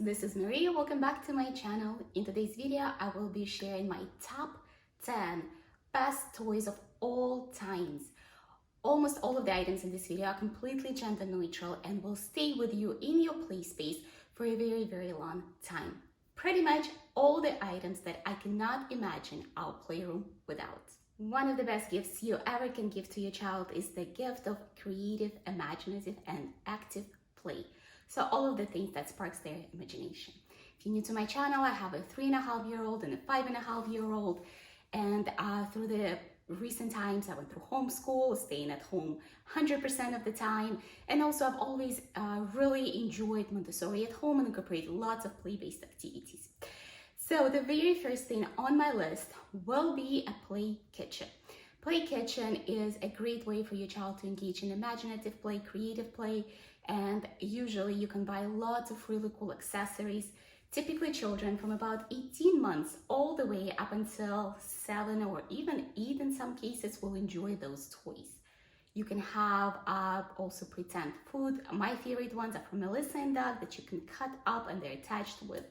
this is Maria. Welcome back to my channel. In today's video, I will be sharing my top 10 best toys of all times. Almost all of the items in this video are completely gender neutral and will stay with you in your play space for a very long time. Pretty much all the items that I cannot imagine our playroom without. One of the best gifts you ever can give to your child is the gift of creative, imaginative, and active play. So all of the things that sparks their imagination. If you're new to my channel, I have a 3.5-year-old and a 5.5-year-old, and through the recent times I went through homeschool, staying at home 100% of the time, and also I've always really enjoyed Montessori at home and incorporated lots of play-based activities. So the very first thing on my list will be a play kitchen. Play kitchen is a great way for your child to engage in imaginative play, creative play, and usually you can buy lots of really cool accessories. Typically children from about 18 months all the way up until 7 or even 8 in some cases will enjoy those toys. You can have also pretend food. My favorite ones are from Melissa and Doug that you can cut up and they're attached with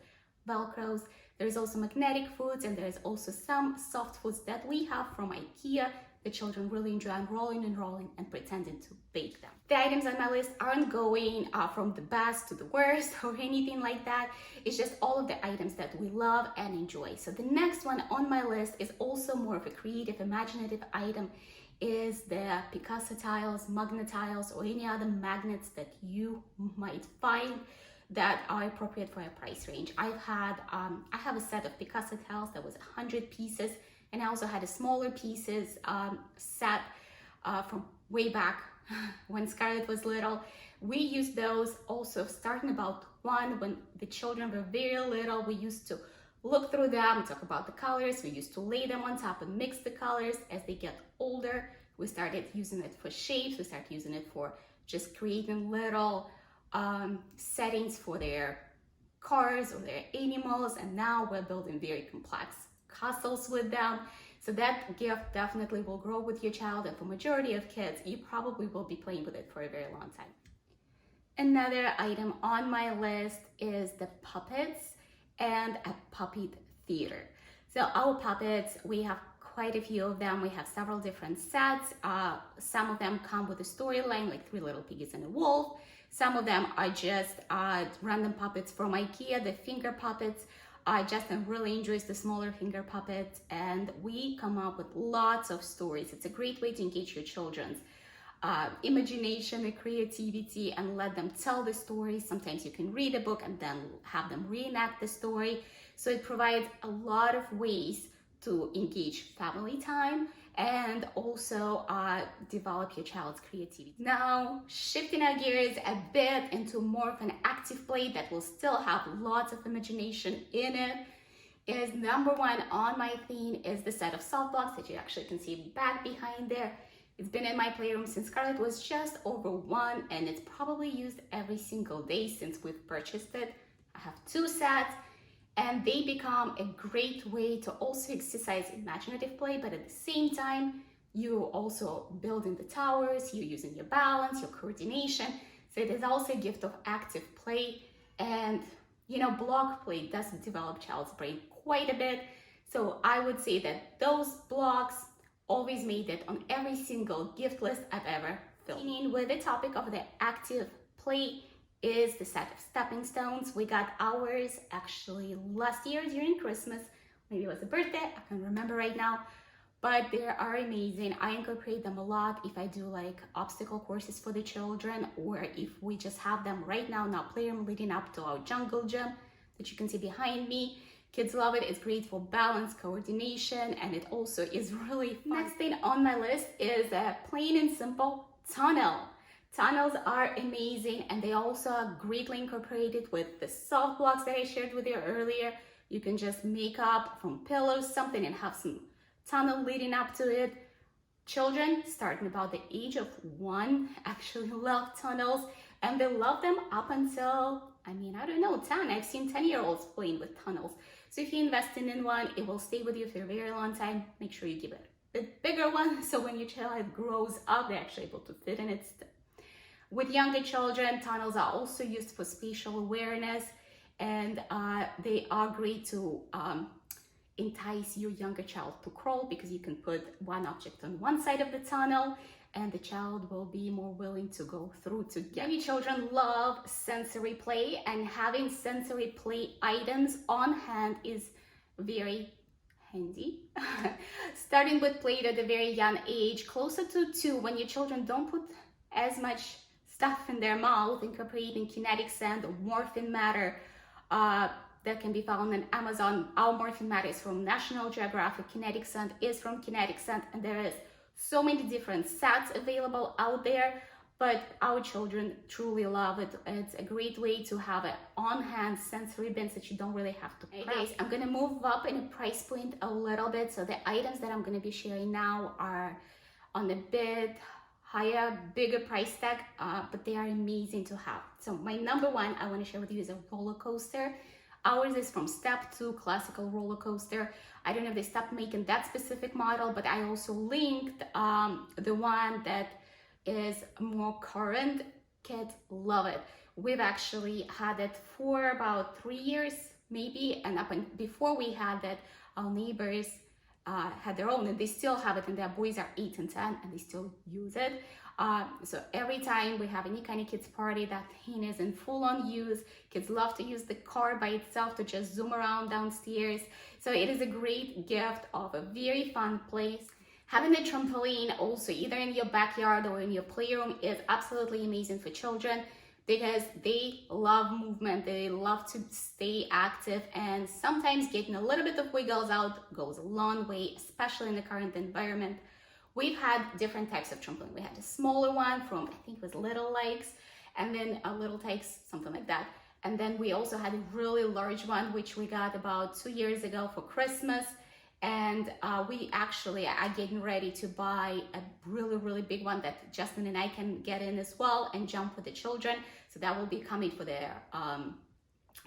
Velcros. There's also magnetic foods, and there's also some soft foods that we have from IKEA. The children really enjoy unrolling and pretending to bake them. The items on my list aren't going from the best to the worst or anything like that. It's just all of the items that we love and enjoy. So the next one on my list is also more of a creative, imaginative item, is the Picasso tiles, magnet tiles, or any other magnets that you might find that are appropriate for a price range. I have a set of Picasso tiles that was 100 pieces, and I also had a smaller pieces set from way back when Scarlett was little. We used those also starting about 1 when the children were very little. We used to look through them, talk about the colors. We used to lay them on top and mix the colors. As they get older, we started using it for shapes. We started using it for just creating little settings for their cars or their animals, and now we're building very complex castles with them. So that gift definitely will grow with your child, and for majority of kids, you probably will be playing with it for a very long time. Another item on my list is the puppets and a puppet theater. So our puppets, we have quite a few of them. We have several different sets. Some of them come with a storyline, like 3 Little Piggies and a Wolf. Some of them are just random puppets from IKEA, the finger puppets. Justin really enjoys the smaller finger puppets, and we come up with lots of stories. It's a great way to engage your children's imagination and creativity and let them tell the story. Sometimes you can read a book and then have them reenact the story. So it provides a lot of ways to engage family time and also develop your child's creativity. Now, shifting our gears a bit into more of an active play that will still have lots of imagination in it, is number 1 on my theme is the set of soft blocks that you actually can see back behind there. It's been in my playroom since Scarlett was just over 1, and it's probably used every single day since we've purchased it. I have 2 sets, and they become a great way to also exercise imaginative play, but at the same time, you're also building the towers, you're using your balance, your coordination. So it is also a gift of active play, and block play does develop child's brain quite a bit. So I would say that those blocks always made it on every single gift list I've ever filled. Meaning with the topic of the active play is the set of stepping stones. We got ours actually last year during Christmas. Maybe it was a birthday, I can't remember right now, but they are amazing. I incorporate them a lot if I do like obstacle courses for the children, or if we just have them right now in our playroom leading up to our jungle gym that you can see behind me. Kids love it. It's great for balance, coordination, and it also is really fun. Next thing on my list is a plain and simple tunnel. Tunnels are amazing, and they also are greatly incorporated with the soft blocks that I shared with you earlier. You can just make up from pillows something and have some tunnel leading up to it. Children starting about the age of 1 actually love tunnels, and they love them up until, I don't know, 10. I've seen 10-year-olds playing with tunnels. So if you're investing in one, it will stay with you for a very long time. Make sure you give it a bit bigger one, so when your child grows up, they're actually able to fit in it. With younger children, tunnels are also used for spatial awareness and they are great to entice your younger child to crawl, because you can put one object on one side of the tunnel and the child will be more willing to go through to get. Many children love sensory play, and having sensory play items on hand is very handy. Starting with play at a very young age, closer to 2, when your children don't put as much stuff in their mouth, incorporating kinetic sand or morphine matter that can be found on Amazon. Our morphine matter is from National Geographic, kinetic sand is from Kinetic Sand, and there is so many different sets available out there, but our children truly love it. It's a great way to have an on-hand sensory bins that you don't really have to prep. Guys, I'm gonna move up in a price point a little bit, so the items that I'm gonna be sharing now are on a bit higher, bigger price tag, but they are amazing to have. So my number one I want to share with you is a roller coaster. Ours is from Step 2 classical roller coaster. I don't know if they stopped making that specific model, but I also linked the one that is more current. Kids love it. We've actually had it for about 3 years maybe, and before we had that, our neighbors had their own, and they still have it, and their boys are 8 and 10 and they still use it. So every time we have any kind of kids party, that thing is in full-on use. Kids love to use the car by itself to just zoom around downstairs. So it is a great gift of a very fun place. Having a trampoline also either in your backyard or in your playroom is absolutely amazing for children, because they love movement, they love to stay active, and sometimes getting a little bit of wiggles out goes a long way, especially in the current environment. We've had different types of trampoline. We had a smaller one from, I think it was Little Likes, and then a Little Tikes, something like that. And then we also had a really large one, which we got about 2 years ago for Christmas. And we actually are getting ready to buy a really big one that Justin and I can get in as well and jump with the children. So that will be coming for their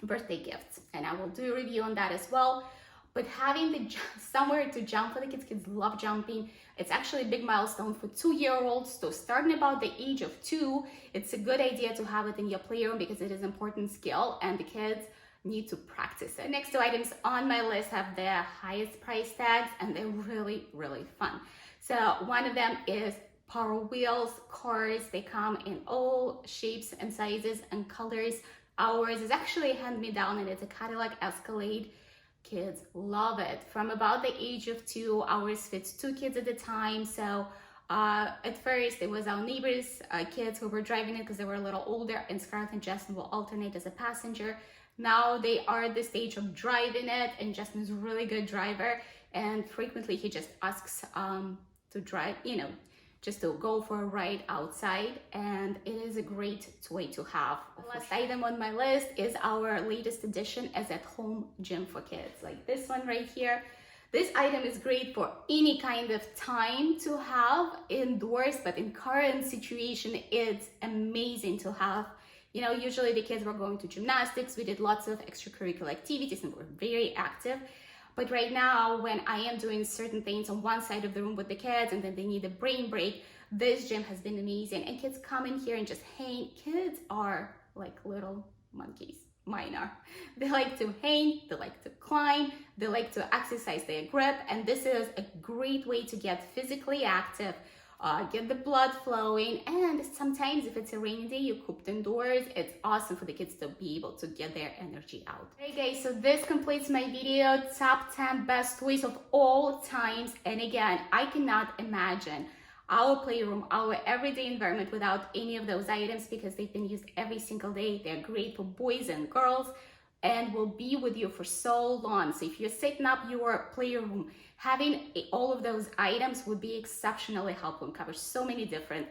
birthday gifts, and I will do a review on that as well. But having somewhere to jump for the kids, kids love jumping. It's actually a big milestone for 2-year-olds. So starting about the age of 2, it's a good idea to have it in your playroom, because it is an important skill and the kids need to practice it. The next 2 items on my list have their highest price tags, and they're really fun. So one of them is Power Wheels cars. They come in all shapes and sizes and colors. Ours is actually a hand-me-down, and it's a Cadillac Escalade. Kids love it. From about the age of 2, ours fits 2 kids at a time. So at first it was our neighbors' kids who were driving it because they were a little older, and Scarlett and Justin will alternate as a passenger. Now they are at the stage of driving it, and Justin's a really good driver, and frequently he just asks to drive, just to go for a ride outside, and it is a great toy to have. The last item on my list is our latest addition as at-home gym for kids, like this one right here. This item is great for any kind of time to have indoors, but in current situation, it's amazing to have. Usually the kids were going to gymnastics, we did lots of extracurricular activities and we're very active. But right now, when I am doing certain things on one side of the room with the kids and then they need a brain break, this gym has been amazing. And kids come in here and just hang. Kids are like little monkeys. Mine are. They like to hang, they like to climb, they like to exercise their grip. And this is a great way to get physically active, get the blood flowing, and sometimes if it's a rainy day, you're cooped indoors, it's awesome for the kids to be able to get their energy out. Hey guys, so this completes my video, top 10 best toys of all times. And again, I cannot imagine our playroom, our everyday environment without any of those items, because they've been used every single day. They're great for boys and girls and will be with you for so long. So if you're setting up your playroom, having all of those items would be exceptionally helpful and cover so many different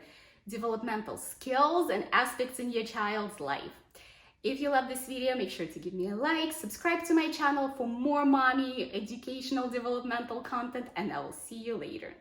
developmental skills and aspects in your child's life. If you love this video, make sure to give me a like, subscribe to my channel for more mommy educational developmental content, and I will see you later.